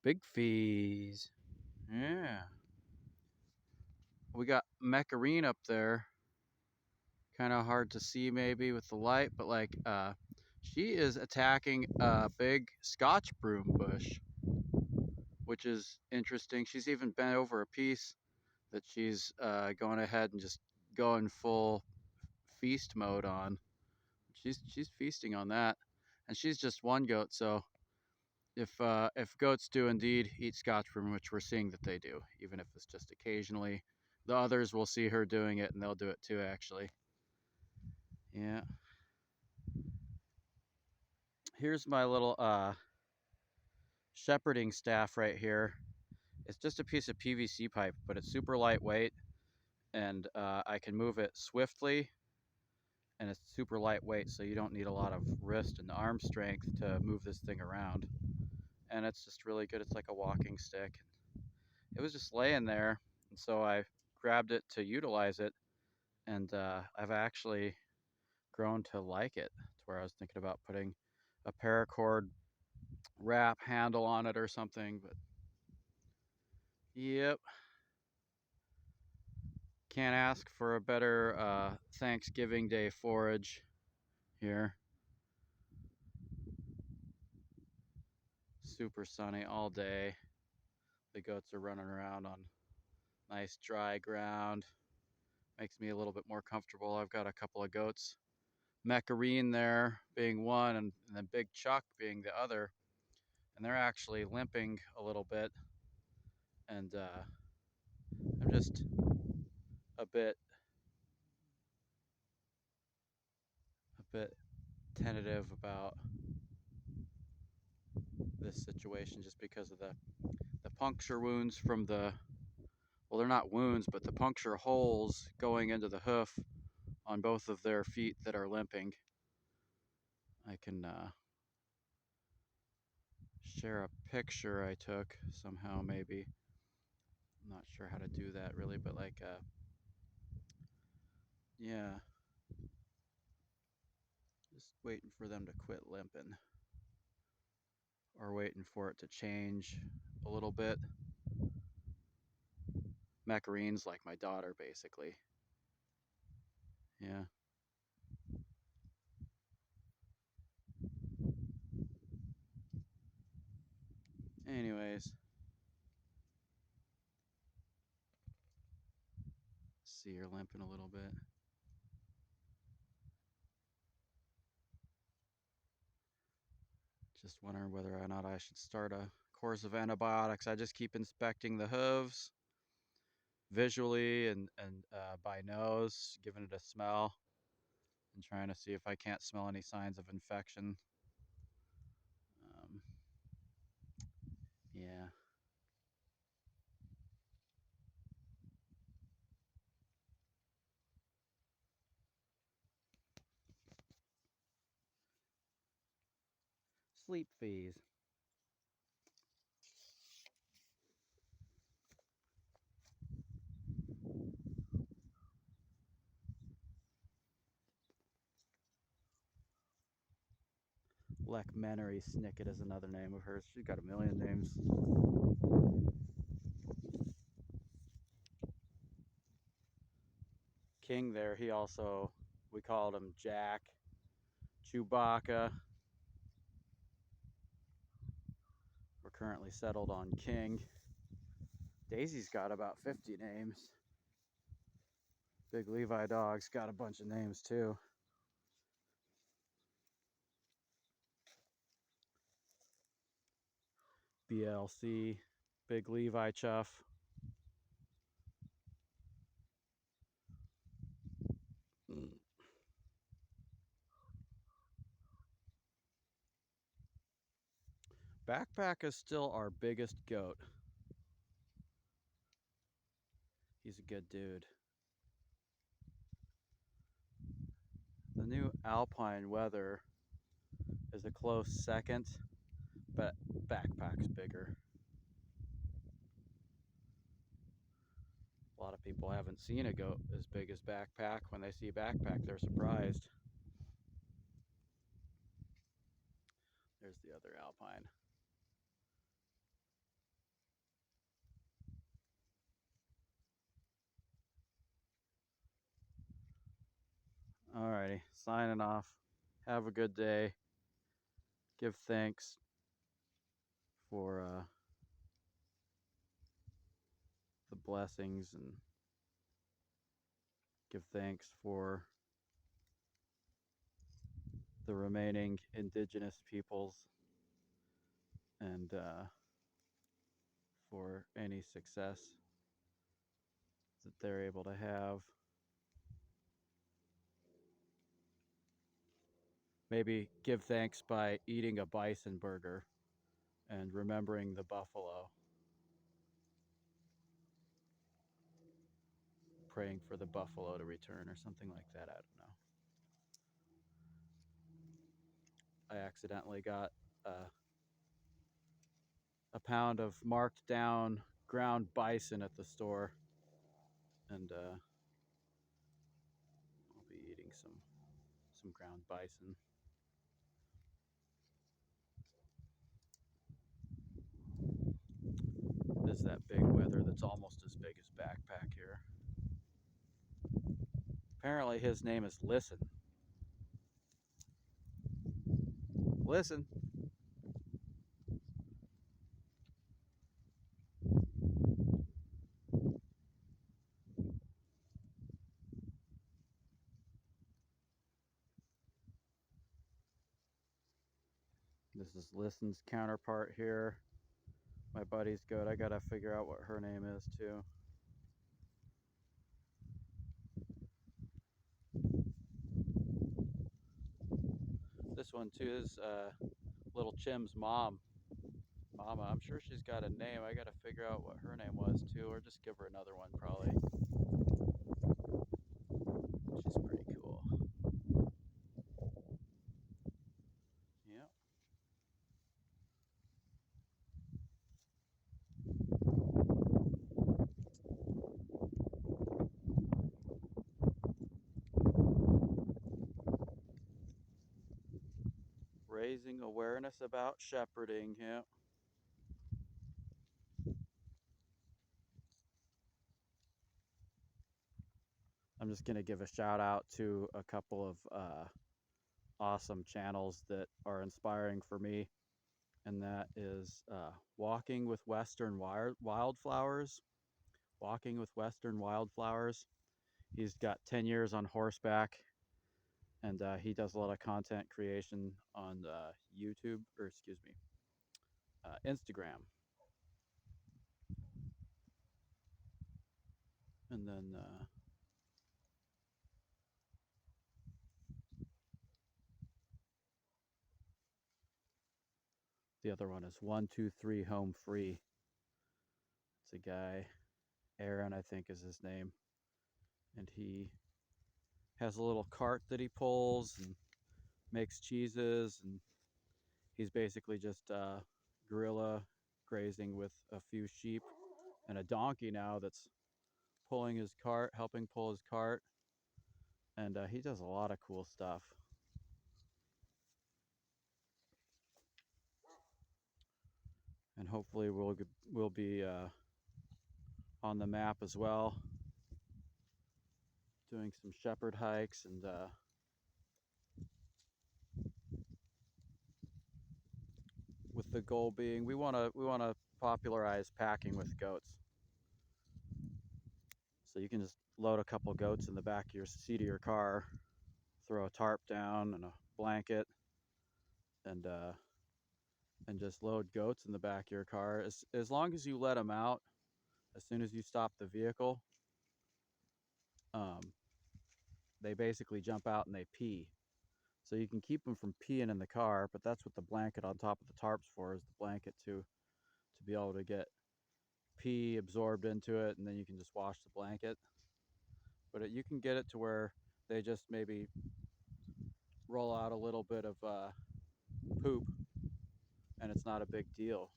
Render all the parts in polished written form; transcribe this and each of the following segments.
Big fees. Yeah. We got Mecarine up there. Kind of hard to see maybe with the light, but she is attacking a big Scotch broom bush, which is interesting. She's even bent over a piece that she's going ahead and just going full feast mode on. She's feasting on that, and she's just one goat. So if goats do indeed eat Scotch broom, which we're seeing that they do, even if it's just occasionally, the others will see her doing it and they'll do it too. Actually, yeah. Here's my little shepherding staff right here. It's just a piece of PVC pipe, but it's super lightweight, and I can move it swiftly, and it's super lightweight, so you don't need a lot of wrist and arm strength to move this thing around. And it's just really good. It's like a walking stick. It was just laying there, and so I grabbed it to utilize it, and I've actually grown to like it, to where I was thinking about putting a paracord wrap handle on it or something, but yep. Can't ask for a better Thanksgiving Day forage here. Super sunny all day. The goats are running around on nice dry ground. Makes me a little bit more comfortable. I've got a couple of goats. Mecarine there being one, and then Big Chuck being the other. And they're actually limping a little bit. And I'm just a bit tentative about this situation, just because of the puncture wounds from the, well, they're not wounds, but the puncture holes going into the hoof on both of their feet that are limping. I can share a picture I took somehow, maybe. I'm not sure how to do that really, but yeah, just waiting for them to quit limping, or waiting for it to change a little bit. Macarine's like my daughter, basically. Yeah. Anyways, see her limping a little bit. Just wondering whether or not I should start a course of antibiotics. I just keep inspecting the hooves visually and by nose, giving it a smell, and trying to see if I can't smell any signs of infection. Um, yeah. Sleep fees. Leckmenery Snicket is another name of hers. She's got a million names. King there, he also, we called him Jack. Chewbacca. We're currently settled on King. Daisy's got about 50 names. Big Levi dog's got a bunch of names too. BLC, Big Levi Chuff. Backpack is still our biggest goat. He's a good dude. The new Alpine Weather is a close second, but Backpack's bigger. A lot of people haven't seen a goat as big as Backpack. When they see Backpack, they're surprised. There's the other Alpine. Alrighty, signing off. Have a good day. Give thanks for the blessings, and give thanks for the remaining indigenous peoples, and for any success that they're able to have. Maybe give thanks by eating a bison burger and remembering the buffalo. Praying for the buffalo to return or something like that. I don't know. I accidentally got a pound of marked down ground bison at the store, and I'll be eating some ground bison. Is that big wether that's almost as big as Backpack here. Apparently his name is Listen. Listen. This is Listen's counterpart here. My buddy's goat. I gotta figure out what her name is too. This one too is little Chim's mom. Mama, I'm sure she's got a name. I gotta figure out what her name was too, or just give her another one probably. She's pretty cool. Yep. Raising awareness about shepherding. Yep. I'm just gonna give a shout out to a couple of awesome channels that are inspiring for me, and that is Walking with Western Wildflowers. Walking with Western Wildflowers. He's got 10 years on horseback, and he does a lot of content creation on YouTube, or excuse me, Instagram. And then the other one is 123 Home Free. It's a guy, Aaron, I think is his name, and he has a little cart that he pulls and makes cheeses, and he's basically just guerrilla grazing with a few sheep and a donkey now that's pulling his cart, helping pull his cart, and he does a lot of cool stuff. And hopefully we'll be on the map as well, doing some shepherd hikes, and with the goal being we want to popularize packing with goats. So you can just load a couple goats in the back of your seat of your car, throw a tarp down and a blanket, and just load goats in the back of your car. As long as you let them out, as soon as you stop the vehicle, they basically jump out and they pee. So you can keep them from peeing in the car, but that's what the blanket on top of the tarp's for, is the blanket to be able to get pee absorbed into it, and then you can just wash the blanket. But you can get it to where they just maybe roll out a little bit of poop, and it's not a big deal.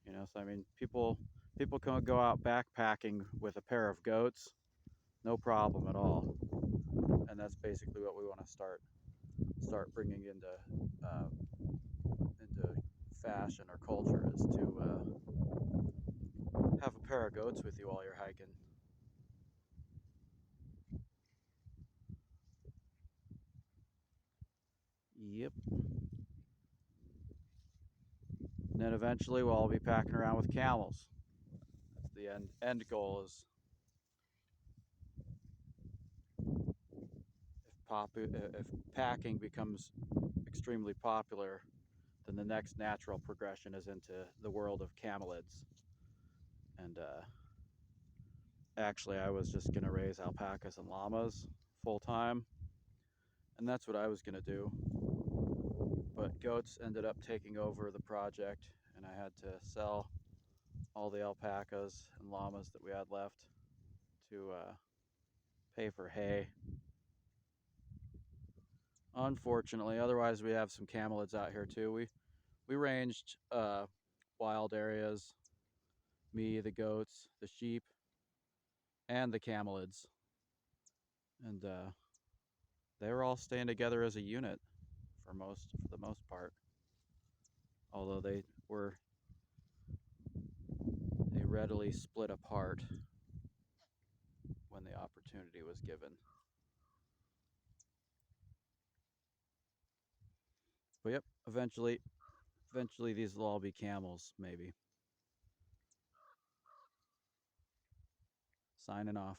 So I mean, people can go out backpacking with a pair of goats, no problem at all. And that's basically what we want to start bringing into fashion or culture, is to have a pair of goats with you while you're hiking. Yep. And then eventually we'll all be packing around with camels. That's the end goal is if packing becomes extremely popular, then the next natural progression is into the world of camelids. And actually, I was just gonna raise alpacas and llamas full time, and that's what I was gonna do. But goats ended up taking over the project, and I had to sell all the alpacas and llamas that we had left to pay for hay. Unfortunately, otherwise we have some camelids out here too. We ranged wild areas, me, the goats, the sheep, and the camelids, and they were all staying together as a unit for the most part. Although they readily split apart when the opportunity was given. But yep, eventually these will all be camels, maybe. Signing off.